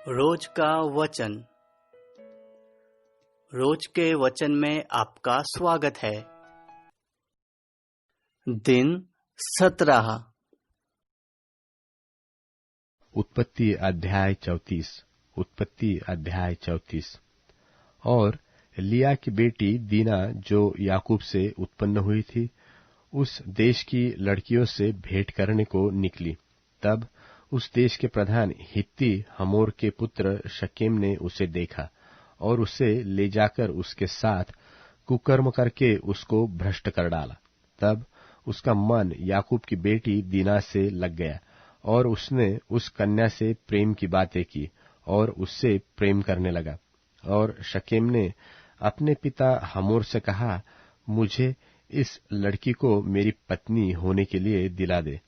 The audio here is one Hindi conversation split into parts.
रोज का वचन। रोज के वचन में आपका स्वागत है। दिन 17। उत्पत्ति अध्याय 34। और लिया की बेटी दीना जो याकूब से उत्पन्न हुई थी, उस देश की लड़कियों से भेंट करने को निकली। तब उस देश के प्रधान हित्ती हमोर के पुत्र शकेम ने उसे देखा और उसे ले जाकर उसके साथ कुकर्म करके उसको भ्रष्ट कर डाला। तब उसका मन याकूब की बेटी दीना से लग गया और उसने उस कन्या से प्रेम की बातें की और उससे प्रेम करने लगा। और शकेम ने अपने पिता हमोर से कहा, मुझे इस लड़की को मेरी पत्नी होने के लिए दिला दे।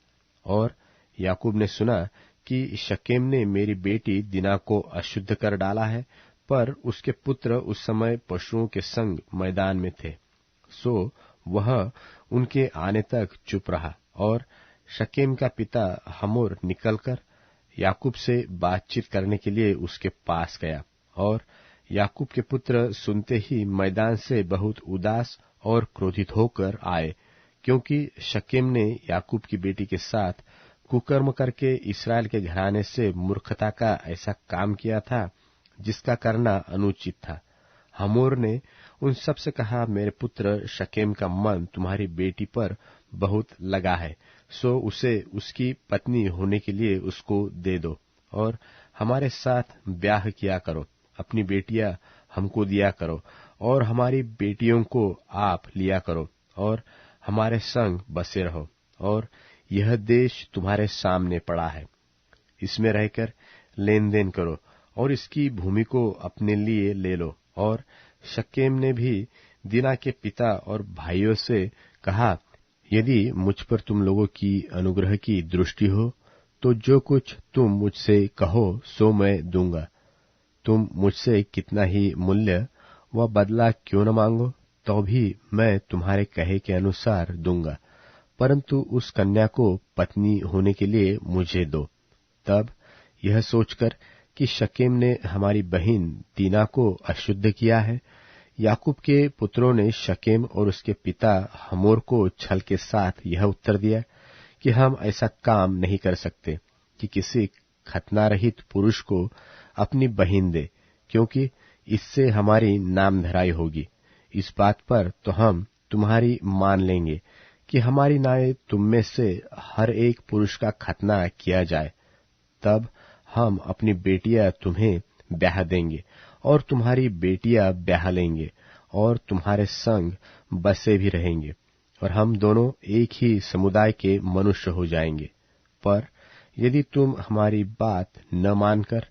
और याकूब ने सुना कि शकेम ने मेरी बेटी दीना को अशुद्ध कर डाला है, पर उसके पुत्र उस समय पशुओं के संग मैदान में थे, सो वह उनके आने तक चुप रहा। और शकेम का पिता हमोर निकलकर याकूब से बातचीत करने के लिए उसके पास गया। और याकूब के पुत्र सुनते ही मैदान से बहुत उदास और क्रोधित होकर आए, क्योंकि शकेम ने याकूब की बेटी के साथ कुकर्म करके इस्राएल के घराने से मूर्खता का ऐसा काम किया था जिसका करना अनुचित था। हमोर ने उन सब से कहा, मेरे पुत्र शकेम का मन तुम्हारी बेटी पर बहुत लगा है, सो उसे उसकी पत्नी होने के लिए उसको दे दो और हमारे साथ ब्याह किया करो। अपनी बेटियां हमको दिया करो और हमारी बेटियों को आप लिया करो और हमारे संग बसे रहो। और यह देश तुम्हारे सामने पड़ा है, इसमें रहकर लेन देन करो और इसकी भूमि को अपने लिए ले लो। और शकेम ने भी दीना के पिता और भाइयों से कहा, यदि मुझ पर तुम लोगों की अनुग्रह की दृष्टि हो तो जो कुछ तुम मुझसे कहो सो मैं दूंगा। तुम मुझसे कितना ही मूल्य व बदला क्यों न मांगो, तो भी मैं तुम्हारे कहे के अनुसार दूंगा, परंतु उस कन्या को पत्नी होने के लिए मुझे दो। तब यह सोचकर कि शकेम ने हमारी बहन दीना को अशुद्ध किया है, याकूब के पुत्रों ने शकेम और उसके पिता हमोर को छल के साथ यह उत्तर दिया कि हम ऐसा काम नहीं कर सकते कि किसी खतना रहित पुरुष को अपनी बहन दे, क्योंकि इससे हमारी नामधराई होगी। इस बात पर तो हम तुम्हारी मान लेंगे कि हमारी नाई तुम में से हर एक पुरुष का खतना किया जाए। तब हम अपनी बेटियां तुम्हें ब्याह देंगे और तुम्हारी बेटियां ब्याह लेंगे और तुम्हारे संग बसे भी रहेंगे और हम दोनों एक ही समुदाय के मनुष्य हो जाएंगे। पर यदि तुम हमारी बात न मानकर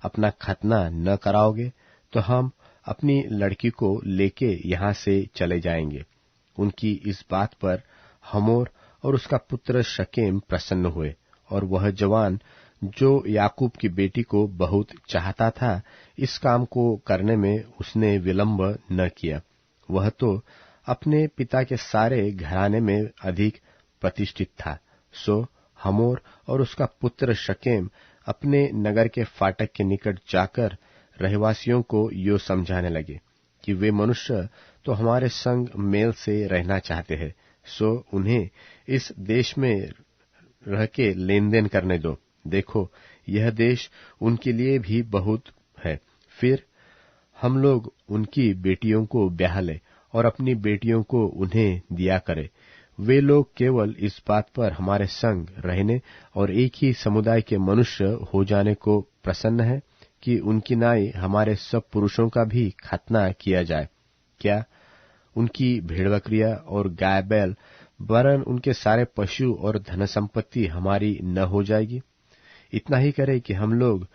अपना खतना न कराओगे तो हम अपनी लड़की को लेके यहाँ से चले जाएंगे। उनकी इस बात पर हमोर और उसका पुत्र शकेम प्रसन्न हुए, और वह जवान जो याकूब की बेटी को बहुत चाहता था, इस काम को करने में उसने विलंब न किया। वह तो अपने पिता के सारे घराने में अधिक प्रतिष्ठित था। सो हमोर और उसका पुत्र शकेम अपने नगर के फाटक के निकट जाकर रहवासियों को यो समझाने लगे कि वे मनुष्य तो हमारे संग मेल से रहना चाहते हैं, सो उन्हें इस देश में रह के लेन देन करने दो। देखो, यह देश उनके लिए भी बहुत है। फिर हम लोग उनकी बेटियों को ब्याह ले और अपनी बेटियों को उन्हें दिया करे। वे लोग केवल इस बात पर हमारे संग रहने और एक ही समुदाय के मनुष्य हो जाने को प्रसन्न है कि उनकी नाई हमारे सब पुरुषों का भी खतना किया जाए। क्या उनकी भेड़ बकरियां और गाय बैल वरन उनके सारे पशु और धन संपत्ति हमारी न हो जाएगी? इतना ही करे कि हम लोग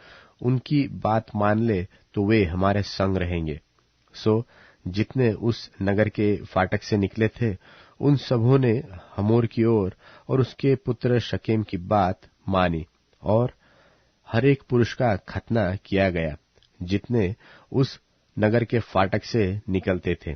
उनकी बात मान ले तो वे हमारे संग रहेंगे। सो जितने उस नगर के फाटक से निकले थे, उन सबों ने हमोर की ओर और उसके पुत्र शकेम की बात मानी, और हर एक पुरुष का खतना किया गया जितने उस नगर के फाटक से निकलते थे।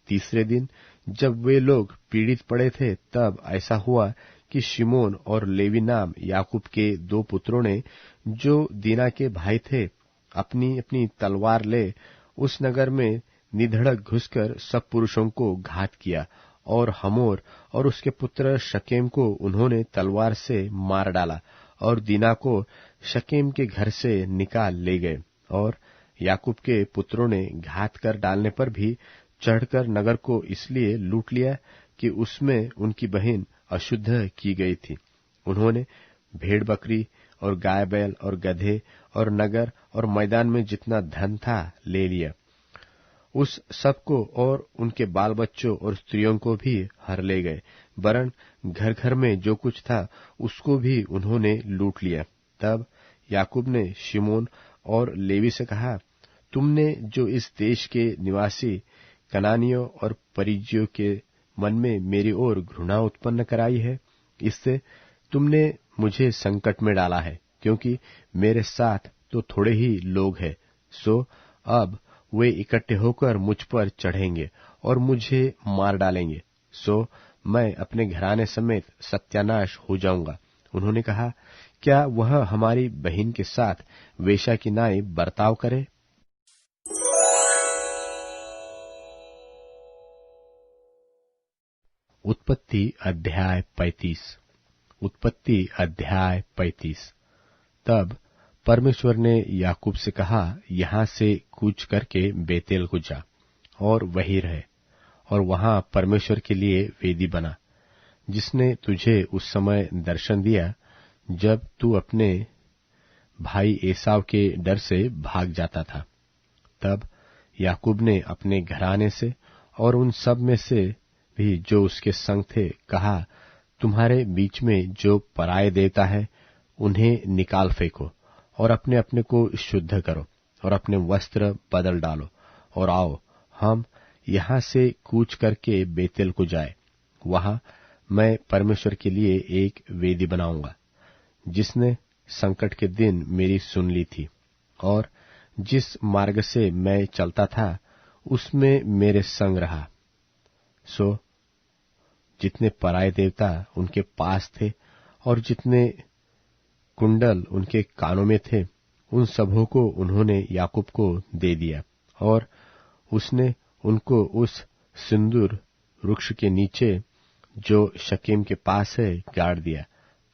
तीसरे दिन जब वे लोग पीड़ित पड़े थे, तब ऐसा हुआ कि शिमोन और लेवी नाम याकूब के दो पुत्रों ने, जो दीना के भाई थे, अपनी अपनी तलवार ले उस नगर में निधड़क घुसकर सब पुरुषों को घात किया, और हमोर और उसके पुत्र शकेम को उन्होंने तलवार से मार डाला, और दीना को शकेम के घर से निकाल ले गए। और याकूब के पुत्रों ने घात कर डालने पर भी चढ़कर नगर को इसलिए लूट लिया कि उसमें उनकी बहन अशुद्ध की गई थी। उन्होंने भेड़ बकरी और गाय बैल और गधे और नगर और मैदान में जितना धन था ले लिया। उस सब को और उनके बाल बच्चों और स्त्रियों को भी हर ले गए, वरन घर घर में जो कुछ था उसको भी उन्होंने लूट लिया। तब याकूब ने शिमोन और लेवी से कहा, तुमने जो इस देश के निवासी कनानियों और परिज्जियों के मन में मेरी ओर घृणा उत्पन्न कराई है, इससे तुमने मुझे संकट में डाला है, क्योंकि मेरे साथ तो थोड़े ही लोग हैं। सो अब वे इकट्ठे होकर मुझ पर चढ़ेंगे और मुझे मार डालेंगे, सो मैं अपने घराने समेत सत्यानाश हो जाऊंगा। उन्होंने कहा, क्या वह हमारी बहन के साथ वेश्या की नाई बर्ताव करे? उत्पत्ति अध्याय 35। उत्पत्ति अध्याय 35। तब परमेश्वर ने याकूब से कहा, यहाँ से कूच करके बेतेल को जा और वहीं रहे, और वहां परमेश्वर के लिए वेदी बना, जिसने तुझे उस समय दर्शन दिया जब तू अपने भाई एसाव के डर से भाग जाता था। तब याकूब ने अपने घराने से और उन सब में से भी जो उसके संग थे कहा, तुम्हारे बीच में जो पराये देवता है उन्हें निकाल फेंको, और अपने अपने को शुद्ध करो, और अपने वस्त्र बदल डालो, और आओ हम यहाँ से कूच करके बेतेल को जाए। वहां मैं परमेश्वर के लिए एक वेदी बनाऊंगा, जिसने संकट के दिन मेरी सुन ली थी, और जिस मार्ग से मैं चलता था उसमें मेरे संग रहा। सो जितने पराये देवता उनके पास थे और जितने कुंडल उनके कानों में थे, उन सबों को उन्होंने याकूब को दे दिया, और उसने उनको उस सिंदूर वृक्ष के नीचे जो शकेम के पास है गाड़ दिया।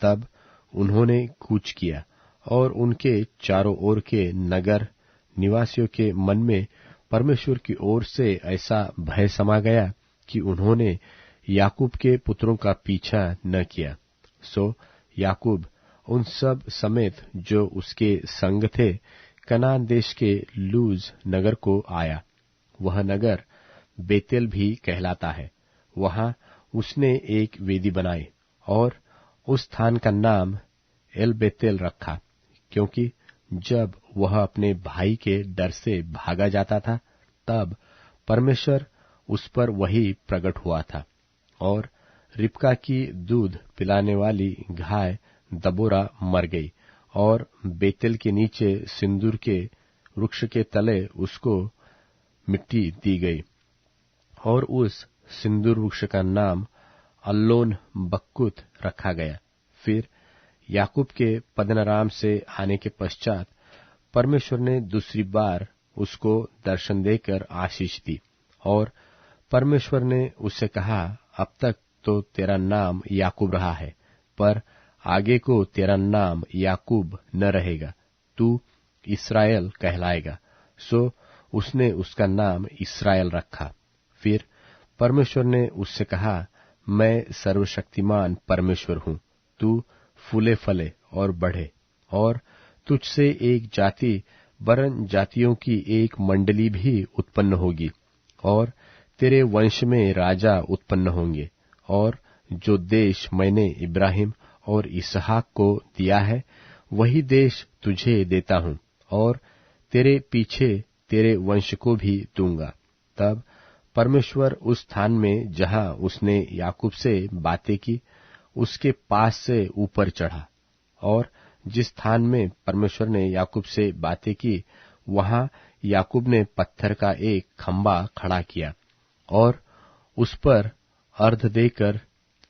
तब उन्होंने कूच किया, और उनके चारों ओर के नगर निवासियों के मन में परमेश्वर की ओर से ऐसा भय समा गया कि उन्होंने याकूब के पुत्रों का पीछा न किया। सो याकूब उन सब समेत जो उसके संग थे कनान देश के लूज नगर को आया। वह नगर बेतेल भी कहलाता है। वहां उसने एक वेदी बनाई और उस स्थान का नाम एल बेतेल रखा, क्योंकि जब वह अपने भाई के डर से भागा जाता था तब परमेश्वर उस पर वही प्रकट हुआ था। और रिबका की दूध पिलाने वाली गाय दबोरा मर गई, और बेतेल के नीचे सिंदूर के वृक्ष के तले उसको मिट्टी दी गई, और उस सिंदूर वृक्ष का नाम अल्लोन बक्कुत रखा गया। फिर याकूब के पद्दनराम से आने के पश्चात परमेश्वर ने दूसरी बार उसको दर्शन देकर आशीष दी, और परमेश्वर ने उससे कहा, अब तक तो तेरा नाम याकूब रहा है, पर आगे को तेरा नाम याकूब न रहेगा, तू इस्राएल कहलाएगा। सो उसने उसका नाम इस्राएल रखा। फिर परमेश्वर ने उससे कहा, मैं सर्वशक्तिमान परमेश्वर हूँ, तू फूले फले और बढ़े, और तुझसे एक जाति वरन जातियों की एक मंडली भी उत्पन्न होगी, और तेरे वंश में राजा उत्पन्न होंगे। और जो देश मैंने इब्राहिम और इसहाक को दिया है वही देश तुझे देता हूँ, और तेरे पीछे तेरे वंश को भी दूंगा। तब परमेश्वर उस स्थान में जहाँ उसने याकूब से बातें की उसके पास से ऊपर चढ़ा, और जिस स्थान में परमेश्वर ने याकूब से बातें की वहां याकूब ने पत्थर का एक खंबा खड़ा किया और उस पर अर्ध देकर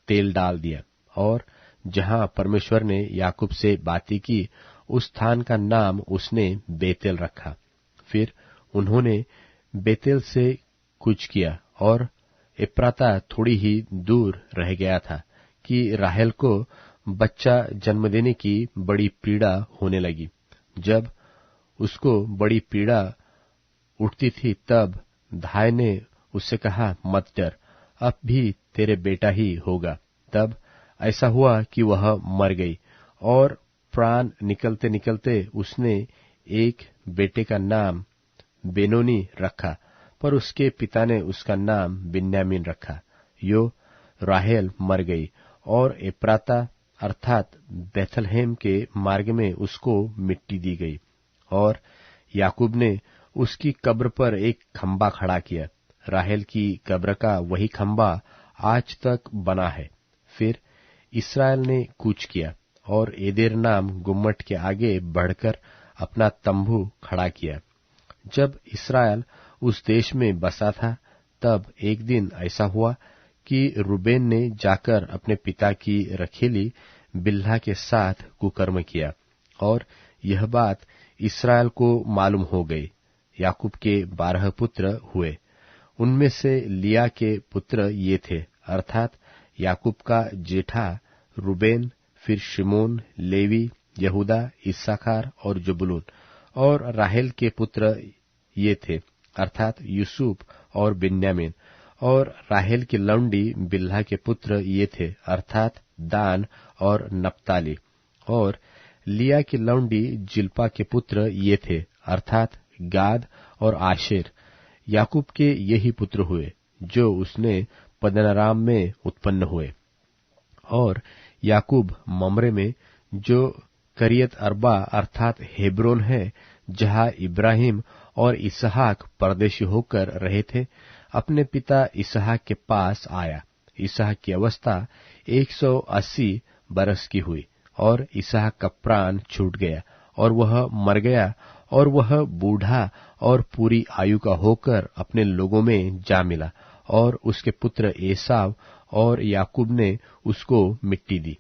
तेल डाल दिया, और जहां परमेश्वर ने याकूब से बातें की उस स्थान का नाम उसने बेतेल रखा। फिर उन्होंने बेतेल से कूच किया और एप्राता थोड़ी ही दूर रह गया था कि राहेल को बच्चा जन्म देने की बड़ी पीड़ा होने लगी। जब उसको बड़ी पीड़ा उठती थी तब धाय ने उससे कहा, मत डर, अब भी तेरे बेटा ही होगा। तब ऐसा हुआ कि वह मर गई और प्राण निकलते निकलते उसने एक बेटे का नाम बेनोनी रखा, पर उसके पिता ने उसका नाम बिन्यामीन रखा। यो राहेल मर गई और एप्राता अर्थात बेथलहेम के मार्ग में उसको मिट्टी दी गई और याकूब ने उसकी कब्र पर एक खंबा खड़ा किया। राहेल की कब्र का वही खंबा आज तक बना है। फिर इस्राएल ने कूच किया और एदेर नाम गुम्मट के आगे बढ़कर अपना तंबू खड़ा किया। जब इस्राएल उस देश में बसा था तब एक दिन ऐसा हुआ कि रूबेन ने जाकर अपने पिता की रखेली बिल्हा के साथ कुकर्म किया और यह बात इस्राएल को मालूम हो गई। याकूब के 12 पुत्र हुए। उनमें से लिया के पुत्र ये थे, अर्थात याकूब का जेठा रूबेन, फिर शिमोन, लेवी, यहूदा, इस्साकार और जबूलून। और राहेल के पुत्र ये थे, अर्थात यूसुफ और बिन्यामीन। और राहेल की लौंडी बिल्हा के पुत्र ये थे, अर्थात दान और नप्ताली। और लिया की लौंडी जिल्पा के पुत्र ये थे, अर्थात गाद और आशेर। याकूब के यही पुत्र हुए जो उसने पद्दनराम में उत्पन्न हुए। और याकूब ममरे में, जो करियत अर्बा अर्थात हेब्रोन है, जहां इब्राहिम और इसहाक परदेशी होकर रहे थे, अपने पिता इसहाक के पास आया। इसहाक की अवस्था 180 बरस की हुई और इसहाक का प्राण छूट गया और वह मर गया और वह बूढ़ा और पूरी आयु का होकर अपने लोगों में जा मिला और उसके पुत्र एसाव और याकूब ने उसको मिट्टी दी।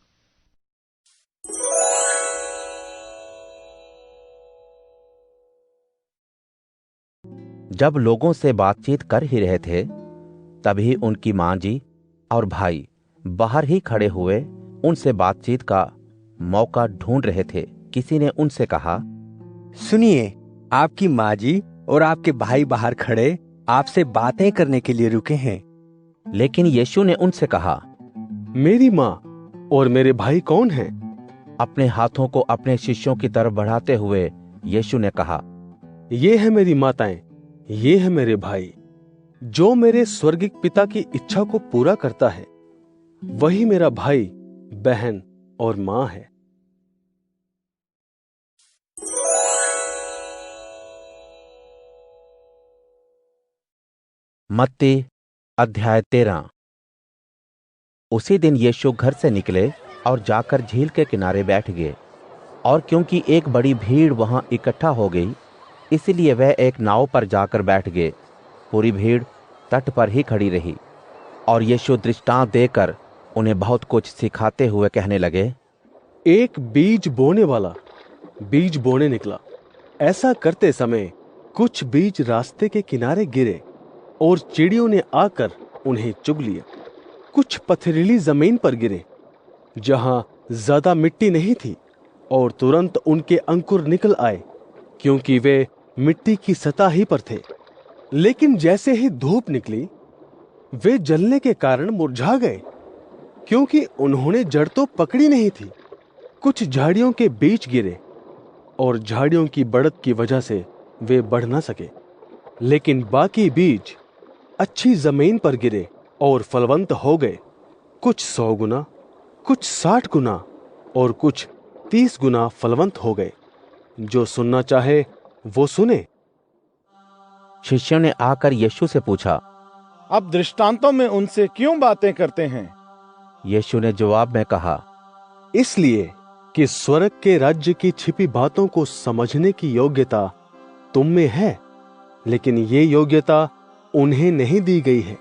जब लोगों से बातचीत कर ही रहे थे तभी उनकी मां जी और भाई बाहर ही खड़े हुए उनसे बातचीत का मौका ढूंढ रहे थे। किसी ने उनसे कहा, सुनिए, आपकी माँ जी और आपके भाई बाहर खड़े आपसे बातें करने के लिए रुके हैं। लेकिन यीशु ने उनसे कहा, मेरी माँ और मेरे भाई कौन हैं? अपने हाथों को अपने शिष्यों की तरफ बढ़ाते हुए यीशु ने कहा, ये है मेरी माताएं, ये है मेरे भाई। जो मेरे स्वर्गिक पिता की इच्छा को पूरा करता है वही मेरा भाई, बहन और माँ है। मत्ती अध्याय 13। उसी दिन यीशु घर से निकले और जाकर झील के किनारे बैठ गए। और क्योंकि एक बड़ी भीड़ वहां इकट्ठा हो गई, इसलिए वह एक नाव पर जाकर बैठ गए। पूरी भीड़ तट पर ही खड़ी रही और यीशु दृष्टांत देकर उन्हें बहुत कुछ सिखाते हुए कहने लगे, एक बीज बोने वाला बीज बोने निकला। ऐसा करते समय कुछ बीज रास्ते के किनारे गिरे और चिड़ियों ने आकर उन्हें चुग लिया। कुछ पथरीली जमीन पर गिरे जहां ज्यादा मिट्टी नहीं थी और तुरंत उनके अंकुर निकल आए, क्योंकि वे मिट्टी की सतह ही पर थे। लेकिन जैसे ही धूप निकली वे जलने के कारण मुरझा गए, क्योंकि उन्होंने जड़ तो पकड़ी नहीं थी। कुछ झाड़ियों के बीच गिरे और झाड़ियों की बढ़त की वजह से वे बढ़ ना सके। लेकिन बाकी बीज अच्छी जमीन पर गिरे और फलवंत हो गए, कुछ 100 गुना, कुछ 60 गुना और कुछ 30 गुना फलवंत हो गए। जो सुनना चाहे वो सुने। शिष्यों ने आकर यीशु से पूछा, अब दृष्टांतों में उनसे क्यों बातें करते हैं? यीशु ने जवाब में कहा, इसलिए कि स्वर्ग के राज्य की छिपी बातों को समझने की योग्यता तुम में है, लेकिन ये योग्यता उन्हें नहीं दी गई है।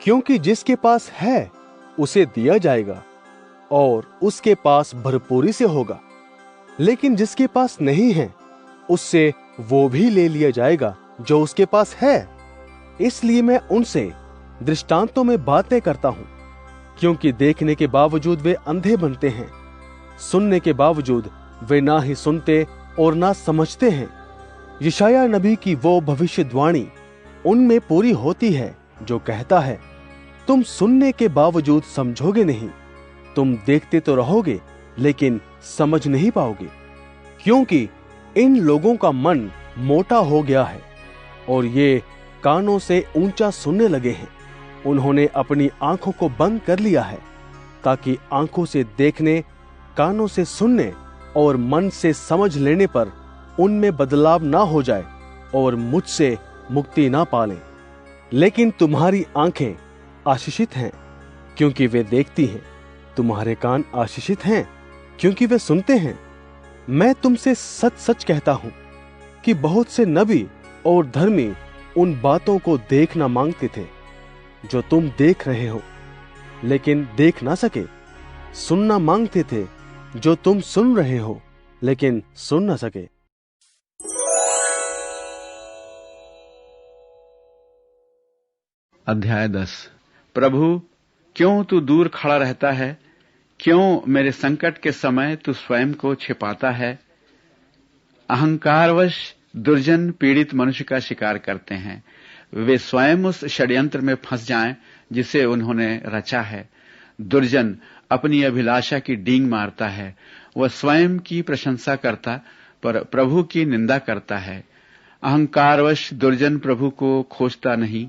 क्योंकि जिसके पास है उसे दिया जाएगा और उसके पास भरपूरी से होगा, लेकिन जिसके पास नहीं है उससे वो भी ले लिया जाएगा जो उसके पास है। इसलिए मैं उनसे दृष्टांतों में बातें करता हूं, क्योंकि देखने के बावजूद वे अंधे बनते हैं, सुनने के बावजूद वे ना ही सुनते और ना समझते हैं। यशायाह नबी की वो भविष्यवाणी उनमें पूरी होती है जो कहता है, तुम सुनने के बावजूद समझोगे नहीं, तुम देखते तो रहोगे लेकिन समझ नहीं पाओगे, क्योंकि इन लोगों का मन मोटा हो गया है और ये कानों से ऊंचा सुनने लगे हैं। उन्होंने अपनी आंखों को बंद कर लिया है ताकि आंखों से देखने, कानों से सुनने और मन से समझ लेने पर उनमें बदलाव ना हो जाए और मुझसे मुक्ति ना पालें। लेकिन तुम्हारी आंखें आशीषित हैं क्योंकि वे देखती हैं, तुम्हारे कान आशीषित हैं क्योंकि वे सुनते हैं। मैं तुमसे सच सच कहता हूं कि बहुत से नबी और धर्मी उन बातों को देखना मांगते थे जो तुम देख रहे हो लेकिन देख ना सके, सुनना मांगते थे जो तुम सुन रहे हो लेकिन सुन ना सके। अध्याय 10। प्रभु, क्यों तू दूर खड़ा रहता है? क्यों मेरे संकट के समय तू स्वयं को छिपाता है? अहंकारवश दुर्जन पीड़ित मनुष्य का शिकार करते हैं। वे स्वयं उस षड्यंत्र में फंस जाएं जिसे उन्होंने रचा है। दुर्जन अपनी अभिलाषा की डींग मारता है। वह स्वयं की प्रशंसा करता पर प्रभु की निंदा करता है। अहंकारवश दुर्जन प्रभु को खोजता नहीं।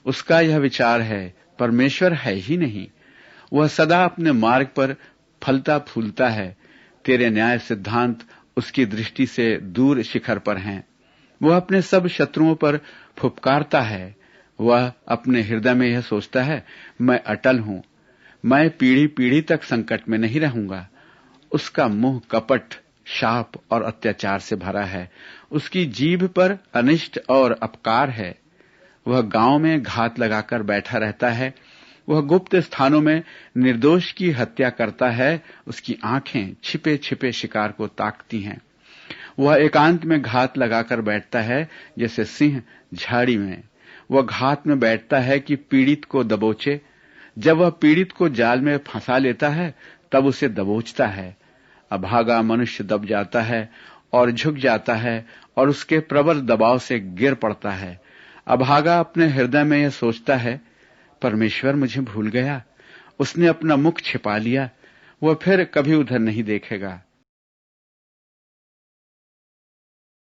उसका यह विचार है, परमेश्वर है ही नहीं। वह सदा अपने मार्ग पर फलता फूलता है। तेरे न्याय सिद्धांत उसकी दृष्टि से दूर शिखर पर हैं। वह अपने सब शत्रुओं पर फुफकारता है। वह अपने हृदय में यह सोचता है, मैं अटल हूं, मैं पीढ़ी पीढ़ी तक संकट में नहीं रहूंगा। उसका मुंह कपट, शाप और अत्याचार से भरा है। उसकी जीभ पर अनिष्ट और अपकार है। वह गांव में घात लगाकर बैठा रहता है। वह गुप्त स्थानों में निर्दोष की हत्या करता है। उसकी आंखें छिपे छिपे शिकार को ताकती हैं। वह एकांत में घात लगाकर बैठता है जैसे सिंह झाड़ी में। वह घात में बैठता है कि पीड़ित को दबोचे। जब वह पीड़ित को जाल में फंसा लेता है तब उसे दबोचता है। अभागा मनुष्य दब जाता है और झुक जाता है और उसके प्रबल दबाव से गिर पड़ता है। अभागा अपने हृदय में यह सोचता है, परमेश्वर मुझे भूल गया, उसने अपना मुख छिपा लिया, वह फिर कभी उधर नहीं देखेगा।